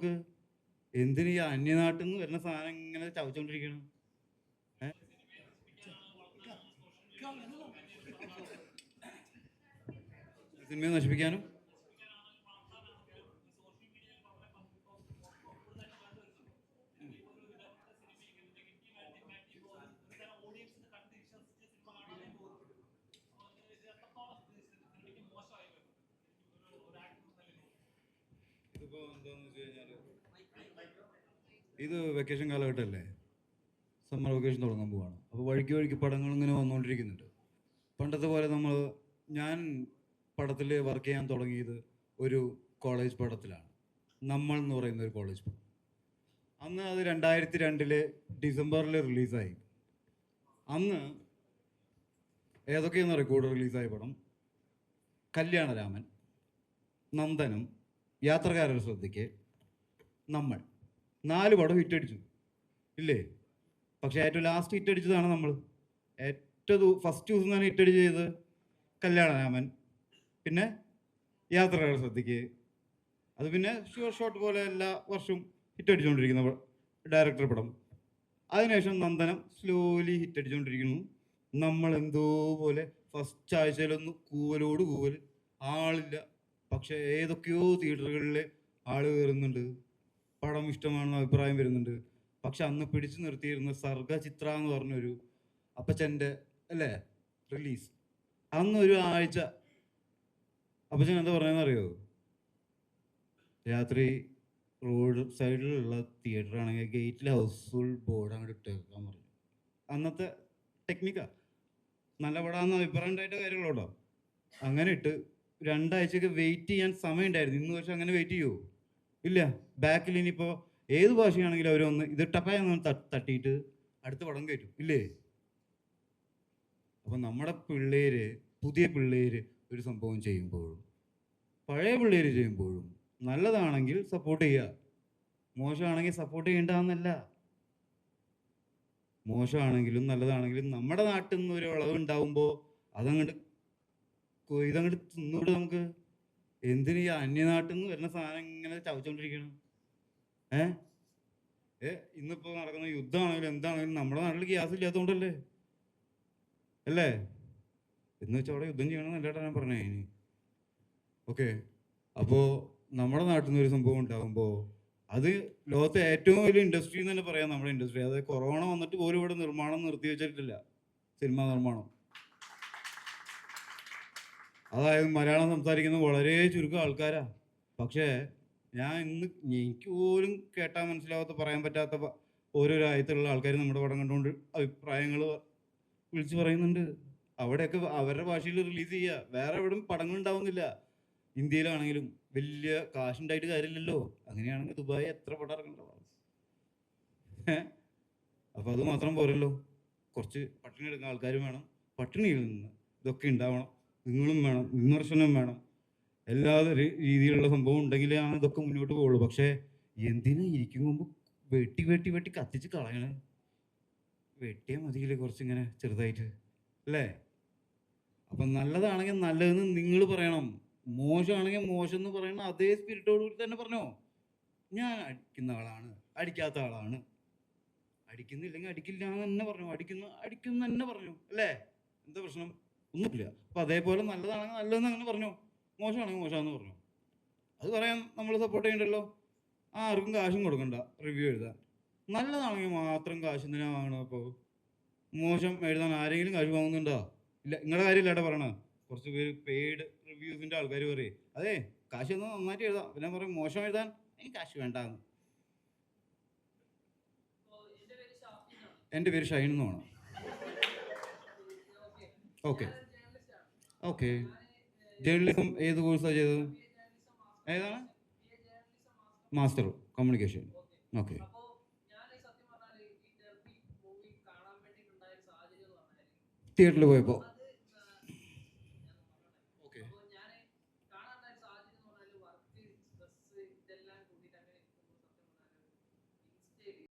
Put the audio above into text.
നമുക്ക്? എന്തിന് ഈ അന്യനാട്ടിൽ നിന്ന് വരുന്ന സാധനം ഇങ്ങനെ ചവച്ചുകൊണ്ടിരിക്കണം? സിനിമയെ നശിപ്പിക്കാനും ഇതിപ്പോൾ എന്താണെന്ന് വെച്ച് കഴിഞ്ഞാൽ ഇത് വെക്കേഷൻ കാലഘട്ടമല്ലേ, സമ്മർ വെക്കേഷൻ തുടങ്ങാൻ പോവാണ്. അപ്പോൾ വഴിക്ക് വഴിക്ക് പടങ്ങൾ ഇങ്ങനെ വന്നുകൊണ്ടിരിക്കുന്നുണ്ട്. പണ്ടത്തെ പോലെ ഞാൻ പടത്തിൽ വർക്ക് ചെയ്യാൻ തുടങ്ങിയത് ഒരു കോളേജ് പടത്തിലാണ്. നമ്മൾ എന്ന് പറയുന്ന ഒരു കോളേജ് പടം. അന്ന് അത് 2002 ഡിസംബറിൽ റിലീസായി. അന്ന് ഏതൊക്കെയെന്ന് പറയും കൂടെ റിലീസായ പടം? കല്യാണരാമൻ, നന്ദനം, യാത്രക്കാരുടെ ശ്രദ്ധയ്ക്ക്, നമ്മൾ. 4 പടം ഹിറ്റടിച്ചു ഇല്ലേ? പക്ഷേ ഏറ്റവും ലാസ്റ്റ് ഹിറ്റടിച്ചതാണ് നമ്മൾ. ഏറ്റവും ഫസ്റ്റ് ദിവസം തന്നെ ഹിറ്റടിച്ച് ചെയ്ത് കല്യാണരാമൻ, പിന്നെ യാത്രക്കാരുടെ ശ്രദ്ധയ്ക്ക്. അത് പിന്നെ ഷുവർ ഷോട്ട് പോലെ എല്ലാ വർഷവും ഹിറ്റടിച്ചുകൊണ്ടിരിക്കുന്ന ഡയറക്ടർ പടം. അതിനുശേഷം നന്ദനം സ്ലോലി ഹിറ്റടിച്ചുകൊണ്ടിരിക്കുന്നു. നമ്മൾ എന്തോ പോലെ ഫസ്റ്റ് ആഴ്ചയിലൊന്ന് കൂവലോട് കൂവൽ, ആളില്ല. പക്ഷേ ഏതൊക്കെയോ തിയേറ്ററുകളിൽ ആൾ കയറുന്നുണ്ട്, പടം ഇഷ്ടമാണെന്ന് അഭിപ്രായം വരുന്നുണ്ട്. പക്ഷെ അന്ന് പിടിച്ചു നിർത്തിയിരുന്ന സർഗചിത്ര എന്ന് പറഞ്ഞൊരു അപ്പച്ചൻ്റെ അല്ലേ റിലീസ്, അന്നൊരു ആഴ്ച അപ്പച്ചൻ എന്താ പറയുന്നത് അറിയോ? രാത്രി റോഡ് സൈഡിലുള്ള തിയേറ്റർ ആണെങ്കിൽ ഗേറ്റിൽ ഹൗസ്ഫുൾ ബോർഡ് അങ്ങോട്ട് ഇട്ടേക്കാൻ പറഞ്ഞു. അന്നത്തെ ടെക്നിക്കാ. നല്ല പടാന്ന് അഭിപ്രായം ഉണ്ടായിട്ട് കാര്യങ്ങളോടോ. അങ്ങനെ ഇട്ട് 2 ആഴ്ചയൊക്കെ വെയിറ്റ് ചെയ്യാൻ സമയം ഉണ്ടായിരുന്നു. ഇന്ന് പക്ഷെ അങ്ങനെ വെയിറ്റ് ചെയ്യുമോ? ഇല്ല. ബാക്കിൽ ഇനിയിപ്പോൾ ഏത് ഭാഷയാണെങ്കിലും അവരൊന്ന് ഇത് ടപ്പായൊന്ന് തട്ടിയിട്ട് അടുത്ത പടം കയറ്റും ഇല്ലേ? അപ്പം നമ്മുടെ പിള്ളേര്, പുതിയ പിള്ളേര് ഒരു സംഭവം ചെയ്യുമ്പോഴും പഴയ പിള്ളേര് ചെയ്യുമ്പോഴും നല്ലതാണെങ്കിൽ സപ്പോർട്ട് ചെയ്യുക, മോശമാണെങ്കിൽ സപ്പോർട്ട് ചെയ്യേണ്ടതെന്നല്ല. മോശമാണെങ്കിലും നല്ലതാണെങ്കിലും നമ്മുടെ നാട്ടിൽ നിന്ന് ഒരു വിളവ് ഉണ്ടാവുമ്പോൾ അതങ്ങോട്ട് ഇതങ്ങോട്ട് തിന്നൂടെ നമുക്ക്? എന്തിന് ഈ അന്യനാട്ടിൽ നിന്ന് വരുന്ന സാധനം ഇങ്ങനെ ചവച്ചുകൊണ്ടിരിക്കണം? ഇന്നിപ്പോൾ നടക്കുന്ന യുദ്ധമാണെങ്കിലും എന്താണെങ്കിലും നമ്മുടെ നാട്ടിൽ ഗ്യാസ് ഇല്ലാത്തതുകൊണ്ടല്ലേ അല്ലേ? എന്ന് വെച്ചാൽ അവിടെ യുദ്ധം ചെയ്യണമെന്നല്ലേട്ടാ ഞാൻ പറഞ്ഞേ. ഇനി ഓക്കെ, അപ്പോൾ നമ്മുടെ നാട്ടിൽ നിന്ന് ഒരു സംഭവം ഉണ്ടാകുമ്പോൾ അത് ലോകത്തെ ഏറ്റവും വലിയ ഇൻഡസ്ട്രി എന്ന് തന്നെ പറയാം നമ്മുടെ ഇൻഡസ്ട്രി. അതായത് കൊറോണ വന്നിട്ട് പോലും ഇവിടെ നിർമ്മാണം നിർത്തി വെച്ചിട്ടില്ല, സിനിമാ നിർമ്മാണം. അതായത് മലയാളം സംസാരിക്കുന്ന വളരെ ചുരുക്കം ആൾക്കാരാ. പക്ഷേ എനിക്ക് പോലും കേട്ടാൽ മനസ്സിലാവാത്ത, പറയാൻ പറ്റാത്ത ഓരോ രാജ്യത്തുള്ള ആൾക്കാർ നമ്മുടെ പടം കണ്ടുകൊണ്ട് അഭിപ്രായങ്ങൾ വിളിച്ച് പറയുന്നുണ്ട്. അവിടെയൊക്കെ അവരുടെ ഭാഷയിൽ റിലീസ് ചെയ്യുക. വേറെ എവിടെയും പടങ്ങൾ ഉണ്ടാവുന്നില്ല. ഇന്ത്യയിലാണെങ്കിലും വലിയ കാശുണ്ടായിട്ട് കാര്യമില്ലല്ലോ. അങ്ങനെയാണെങ്കിൽ ദുബായ് എത്ര പടം ഇറങ്ങണ്ടാവും. അപ്പോൾ അത് മാത്രം പോരല്ലോ, കുറച്ച് പട്ടിണി എടുക്കുന്ന ആൾക്കാരും വേണം. പട്ടിണിയിൽ നിന്ന് ഇതൊക്കെ ഉണ്ടാവണം. നിങ്ങളും വേണം, വിമർശനം വേണം, എല്ലാ രീതിയിലുള്ള സംഭവം ഉണ്ടെങ്കിലാണ് ഇതൊക്കെ മുന്നോട്ട് പോകുള്ളൂ. പക്ഷേ എന്തിനാ ഇരിക്കും മുമ്പ് വെട്ടി വെട്ടി വെട്ടി കത്തിച്ച് കളയണേ? വെട്ടിയാൽ മതിയില്ലേ കുറച്ചിങ്ങനെ ചെറുതായിട്ട് അല്ലേ? അപ്പം നല്ലതാണെങ്കിൽ നല്ലതെന്ന് നിങ്ങൾ പറയണം, മോശമാണെങ്കിൽ മോശം എന്ന് പറയണം. അതേ സ്പിരിറ്റോട് കൂടി തന്നെ പറഞ്ഞോ. ഞാൻ അടിക്കുന്ന ആളാണ്, അടിക്കാത്ത ആളാണ്, അടിക്കുന്നില്ലെങ്കിൽ അടിക്കില്ല എന്ന് തന്നെ പറഞ്ഞു, അടിക്കുന്ന തന്നെ പറഞ്ഞു അല്ലേ? എന്താ പ്രശ്നം? ഒന്നുമില്ല. അപ്പം അതേപോലെ നല്ലതാണെങ്കിൽ നല്ലതെന്ന് അങ്ങനെ പറഞ്ഞു, മോശമാണെങ്കിൽ മോശമാണെന്ന് പറഞ്ഞു. അത് പറയാൻ നമ്മൾ സപ്പോർട്ട് ചെയ്യണ്ടല്ലോ. ആർക്കും കാശും കൊടുക്കണ്ട റിവ്യൂ എഴുതാൻ. നല്ലതാണെങ്കിൽ മാത്രം കാശ് എന്തിനാ വാങ്ങണം? അപ്പോൾ മോശം എഴുതാൻ ആരെങ്കിലും കാശ് വാങ്ങുന്നുണ്ടോ? ഇല്ല. നിങ്ങളുടെ കാര്യമില്ലാട്ടെ പറയണ. കുറച്ച് പേര് പെയ്ഡ് റിവ്യൂസിൻ്റെ ആൾക്കാർ പറയും അതെ കാശ് ഒന്ന് നന്നായിട്ട് എഴുതാം, പിന്നെ പറയും മോശം എഴുതാൻ എനിക്ക് കാശ് വേണ്ടാന്ന്. എൻ്റെ പേര് ഷൈൻ എന്ന് വേണം. Okay okay. ജേർണലിസം ഏത് കോഴ്സാണ് ചെയ്തത്? ഏതാണ്? Master communication. ഓക്കെ. തിയേറ്ററിൽ പോയപ്പോൾ